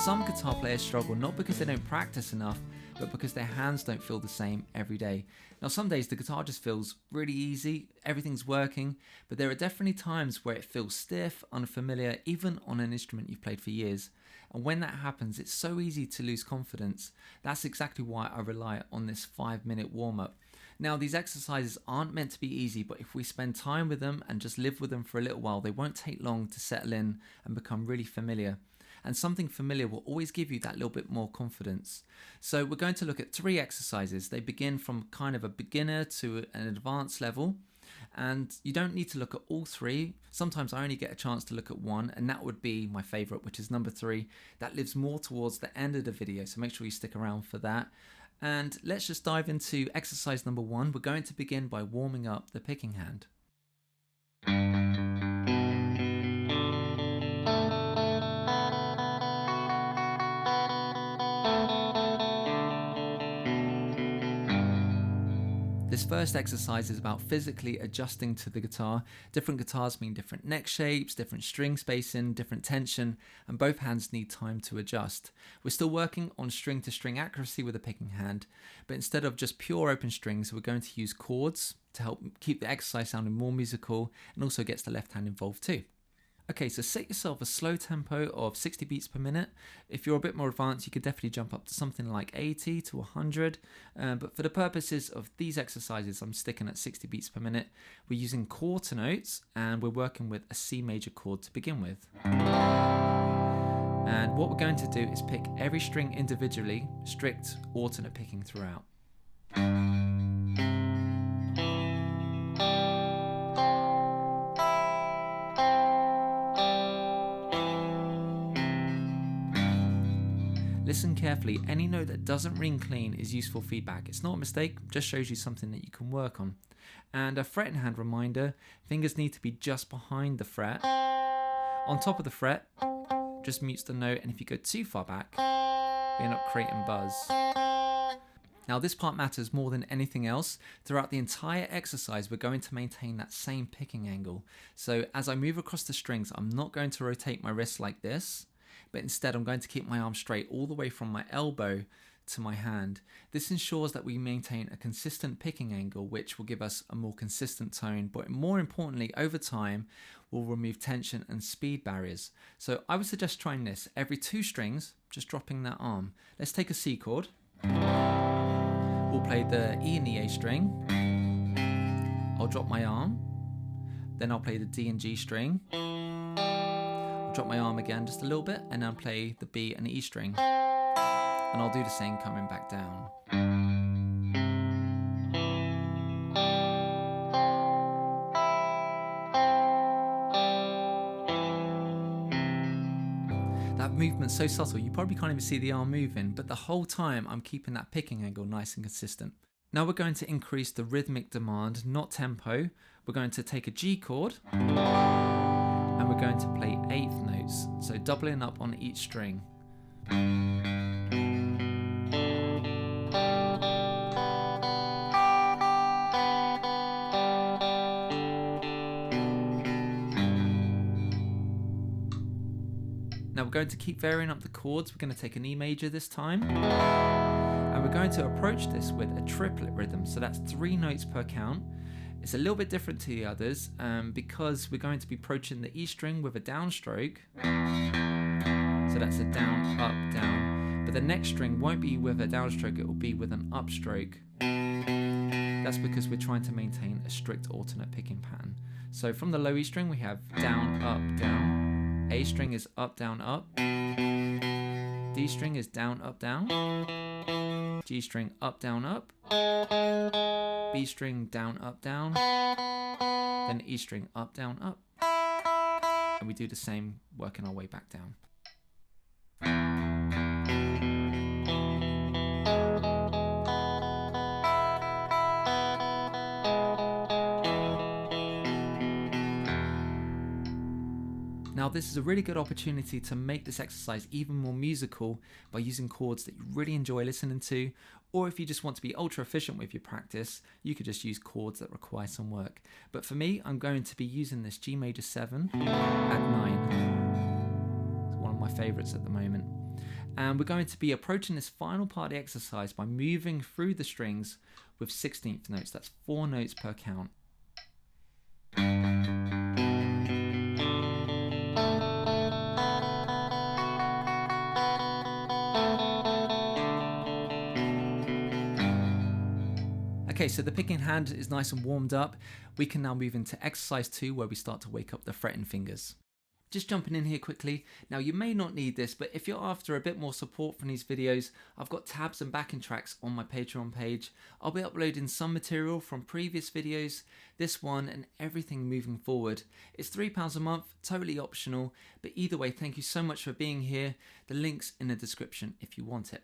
some guitar players struggle not because they don't practice enough, but because their hands don't feel the same every day. Now some days the guitar just feels really easy, everything's working, but there are definitely times where it feels stiff, unfamiliar, even on an instrument you've played for years. And when that happens, it's so easy to lose confidence. That's exactly why I rely on this 5-minute warm-up. Now these exercises aren't meant to be easy, but if we spend time with them and just live with them for a little while, they won't take long to settle in and become really familiar. And something familiar will always give you that little bit more confidence. So we're going to look at 3 exercises. They begin from kind of a beginner to an advanced level. And you don't need to look at all 3. Sometimes I only get a chance to look at one, and that would be my favorite, which is number 3. That lives more towards the end of the video, so make sure you stick around for that. And let's just dive into exercise number 1. We're going to begin by warming up the picking hand. This first exercise is about physically adjusting to the guitar. Different guitars mean different neck shapes, different string spacing, different tension, and both hands need time to adjust. We're still working on string to string accuracy with the picking hand, but instead of just pure open strings, we're going to use chords to help keep the exercise sounding more musical and also gets the left hand involved too. Okay, so set yourself a slow tempo of 60 beats per minute. If you're a bit more advanced, you could definitely jump up to something like 80 to 100. But for the purposes of these exercises, I'm sticking at 60 beats per minute. We're using quarter notes and we're working with a C major chord to begin with. And what we're going to do is pick every string individually, strict alternate picking throughout. Listen carefully, any note that doesn't ring clean is useful feedback. It's not a mistake, just shows you something that you can work on. And a fret in hand reminder, fingers need to be just behind the fret. On top of the fret, just mutes the note, and if you go too far back, we end up creating buzz. Now this part matters more than anything else. Throughout the entire exercise, we're going to maintain that same picking angle. So as I move across the strings, I'm not going to rotate my wrist like this, but instead I'm going to keep my arm straight all the way from my elbow to my hand. This ensures that we maintain a consistent picking angle, which will give us a more consistent tone, but more importantly, over time, will remove tension and speed barriers. So I would suggest trying this every 2 strings, just dropping that arm. Let's take a C chord. We'll play the E and the A string. I'll drop my arm. Then I'll play the D and G string. Drop my arm again just a little bit, and then play the B and the E string, and I'll do the same coming back down. That movement's so subtle you probably can't even see the arm moving, but the whole time I'm keeping that picking angle nice and consistent. Now we're going to increase the rhythmic demand, not tempo. We're going to take a G chord and we're going to play 8th notes, so doubling up on each string. Now we're going to keep varying up the chords. We're going to take an E major this time, and we're going to approach this with a triplet rhythm, so that's 3 notes per count. It's a little bit different to the others because we're going to be approaching the E string with a downstroke. So that's a down, up, down. But the next string won't be with a downstroke, it will be with an upstroke. That's because we're trying to maintain a strict alternate picking pattern. So from the low E string we have down, up, down. A string is up, down, up. D string is down, up, down. G string up, down, up. B string down, up, down. Then E string up, down, up. And we do the same, working our way back down. Now this is a really good opportunity to make this exercise even more musical by using chords that you really enjoy listening to, or if you just want to be ultra efficient with your practice, you could just use chords that require some work. But for me, I'm going to be using this G major 7 at 9. It's one of my favorites at the moment. And we're going to be approaching this final part of the exercise by moving through the strings with 16th notes. That's 4 notes per count. Okay, so the picking hand is nice and warmed up. We can now move into exercise 2, where we start to wake up the fretting fingers. Just jumping in here quickly. Now, you may not need this, but if you're after a bit more support from these videos, I've got tabs and backing tracks on my Patreon page. I'll be uploading some material from previous videos, this one and everything moving forward. It's £3 a month, totally optional, but either way, thank you so much for being here. The link's in the description if you want it.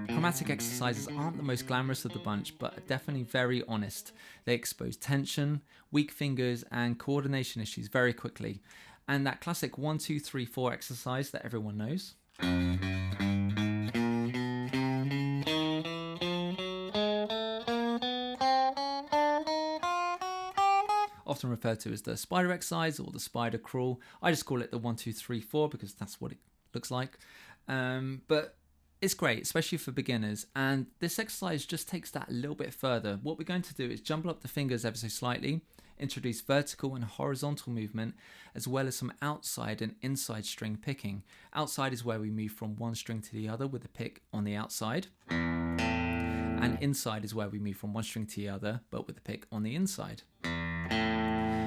Chromatic exercises aren't the most glamorous of the bunch, but are definitely very honest. They expose tension, weak fingers, and coordination issues very quickly. And that classic 1, 2, 3, 4 exercise that everyone knows. Often referred to as the spider exercise or the spider crawl. I just call it the 1, 2, 3, 4 because that's what it looks like. But it's great, especially for beginners, and this exercise just takes that a little bit further. What we're going to do is jumble up the fingers ever so slightly, introduce vertical and horizontal movement, as well as some outside and inside string picking. Outside is where we move from one string to the other with the pick on the outside, and inside is where we move from one string to the other, but with the pick on the inside.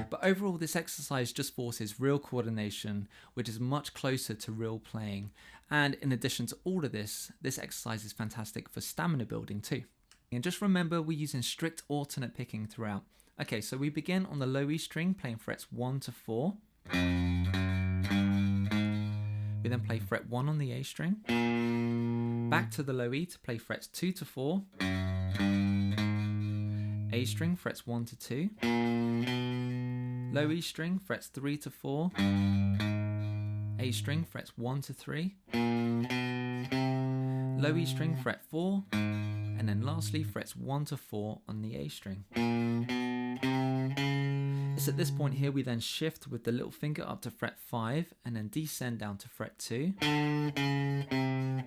But overall, this exercise just forces real coordination, which is much closer to real playing. And in addition to all of this, this exercise is fantastic for stamina building too. And just remember, we're using strict alternate picking throughout. Okay, so we begin on the low E string, playing frets 1 to 4. We then play fret 1 on the A string. Back to the low E to play frets 2 to 4. A string, frets 1 to 2. Low E string, frets 3 to 4. A string, frets 1 to 3. Low E string, fret 4. And then lastly, frets 1 to 4 on the A string. It's at this point here we then shift with the little finger up to fret 5 and then descend down to fret 2. And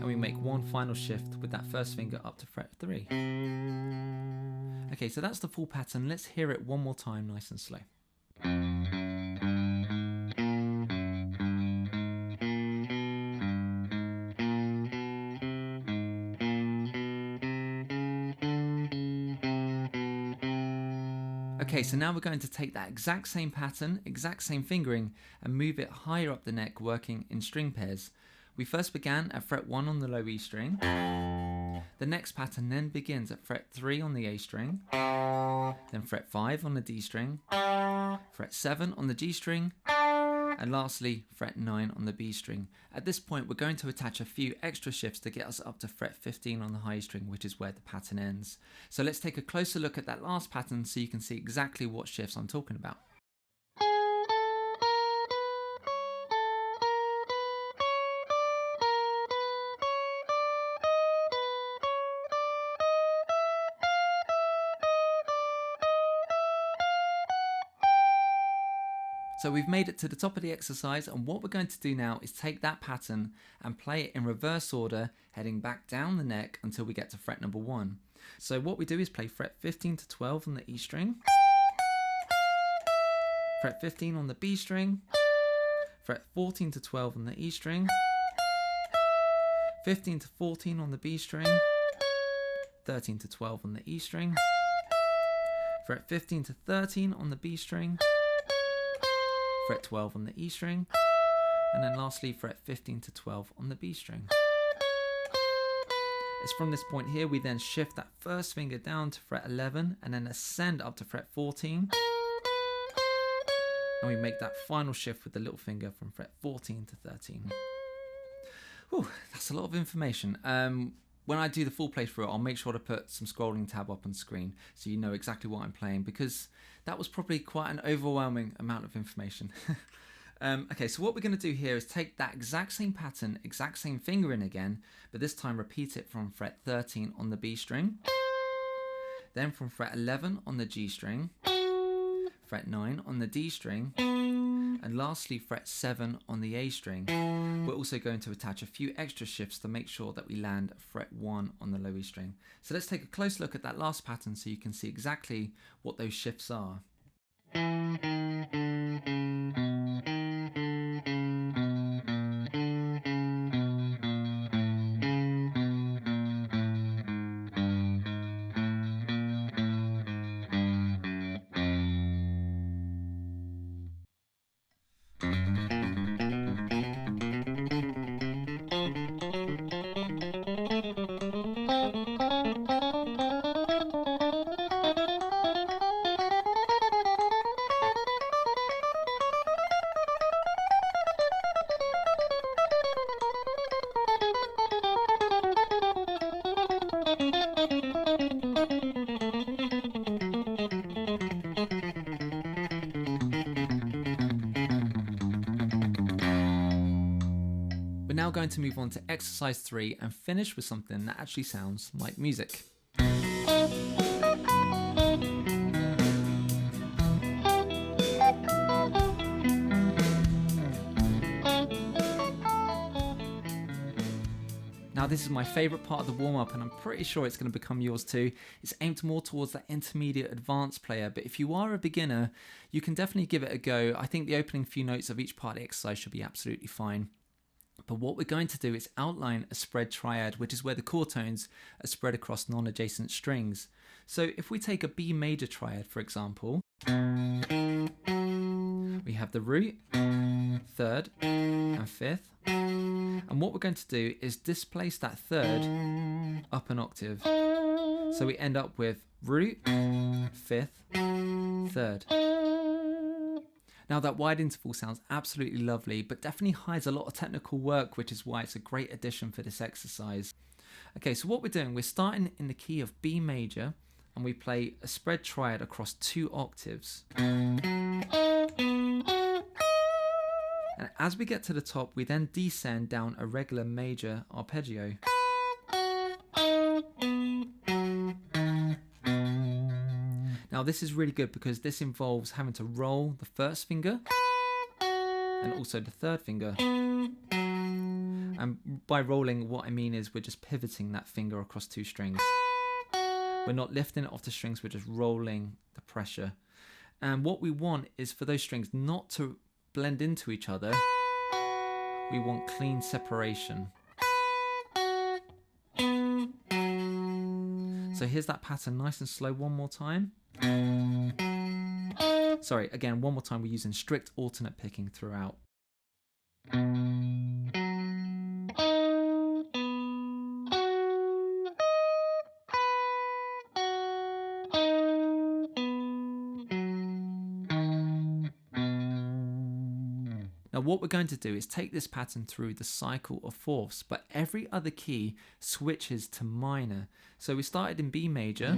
we make one final shift with that first finger up to fret 3. Okay, so that's the full pattern. Let's hear it one more time, nice and slow. Okay, so now we're going to take that exact same pattern, exact same fingering, and move it higher up the neck, working in string pairs. We first began at fret 1 on the low E string. The next pattern then begins at fret 3 on the A string, then fret 5 on the D string, fret 7 on the G string, and lastly fret 9 on the B string. At this point we're going to attach a few extra shifts to get us up to fret 15 on the high string, which is where the pattern ends. So let's take a closer look at that last pattern so you can see exactly what shifts I'm talking about. So we've made it to the top of the exercise, and what we're going to do now is take that pattern and play it in reverse order, heading back down the neck until we get to fret number 1. So what we do is play fret 15 to 12 on the E string, fret 15 on the B string, fret 14 to 12 on the E string, 15 to 14 on the B string, 13 to 12 on the E string, fret 15 to 13 on the B string, fret 12 on the E string, and then lastly fret 15 to 12 on the B string. It's from this point here we then shift that first finger down to fret 11 and then ascend up to fret 14, and we make that final shift with the little finger from fret 14 to 13. Whew, that's a lot of information. When I do the full playthrough, I'll make sure to put some scrolling tab up on screen so you know exactly what I'm playing, because that was probably quite an overwhelming amount of information. Okay, so what we're going to do here is take that exact same pattern, exact same fingering again, but this time repeat it from fret 13 on the B string, then from fret 11 on the G string, fret 9 on the D string, And lastly, fret 7 on the A string. We're also going to attach a few extra shifts to make sure that we land fret 1 on the low E string. So let's take a close look at that last pattern so you can see exactly what those shifts are. We're now going to move on to exercise 3 and finish with something that actually sounds like music. Now this is my favourite part of the warm-up, and I'm pretty sure it's going to become yours too. It's aimed more towards that intermediate advanced player, but if you are a beginner, you can definitely give it a go. I think the opening few notes of each part of the exercise should be absolutely fine. But what we're going to do is outline a spread triad, which is where the chord tones are spread across non-adjacent strings. So if we take a B major triad, for example, we have the root, third, and fifth. And what we're going to do is displace that third up an octave. So we end up with root, fifth, third. Now that wide interval sounds absolutely lovely, but definitely hides a lot of technical work, which is why it's a great addition for this exercise. Okay, so what we're doing, we're starting in the key of B major, and we play a spread triad across 2 octaves. And as we get to the top, we then descend down a regular major arpeggio. Now this is really good because this involves having to roll the first finger and also the third finger. And by rolling, what I mean is we're just pivoting that finger across 2 strings. We're not lifting it off the strings, we're just rolling the pressure. And what we want is for those strings not to blend into each other. We want clean separation. So here's that pattern nice and slow one more time. Sorry, again, one more time, we're using strict alternate picking throughout. Now what we're going to do is take this pattern through the cycle of fourths, but every other key switches to minor. So we started in B major.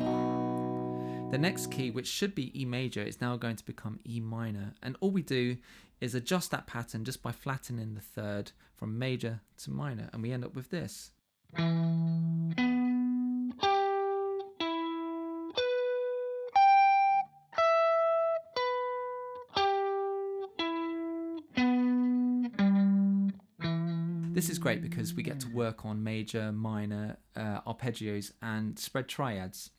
The next key, which should be E major, is now going to become E minor. And all we do is adjust that pattern just by flattening the third from major to minor. And we end up with this. This is great because we get to work on major, minor, arpeggios and spread triads.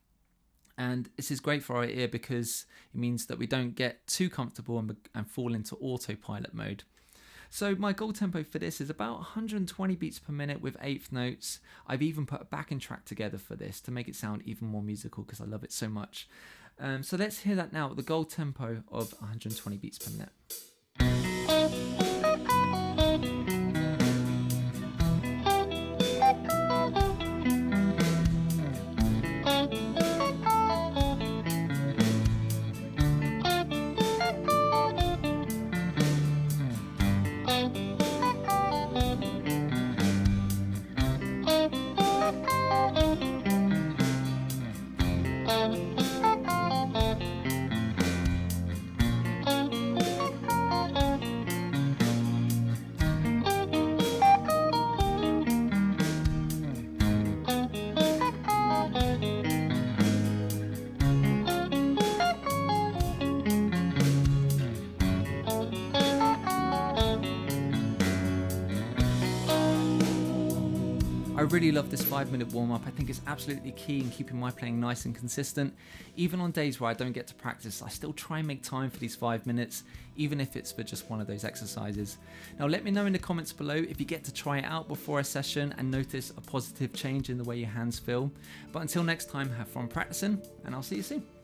And this is great for our ear because it means that we don't get too comfortable and fall into autopilot mode. So my goal tempo for this is about 120 beats per minute with eighth notes. I've even put a backing track together for this to make it sound even more musical because I love it so much. So let's hear that now at the goal tempo of 120 beats per minute. I really love this 5-minute warm-up. I think it's absolutely key in keeping my playing nice and consistent. Even on days where I don't get to practice, I still try and make time for these 5 minutes, even if it's for just one of those exercises. Now let me know in the comments below if you get to try it out before a session and notice a positive change in the way your hands feel. But until next time, have fun practicing, and I'll see you soon.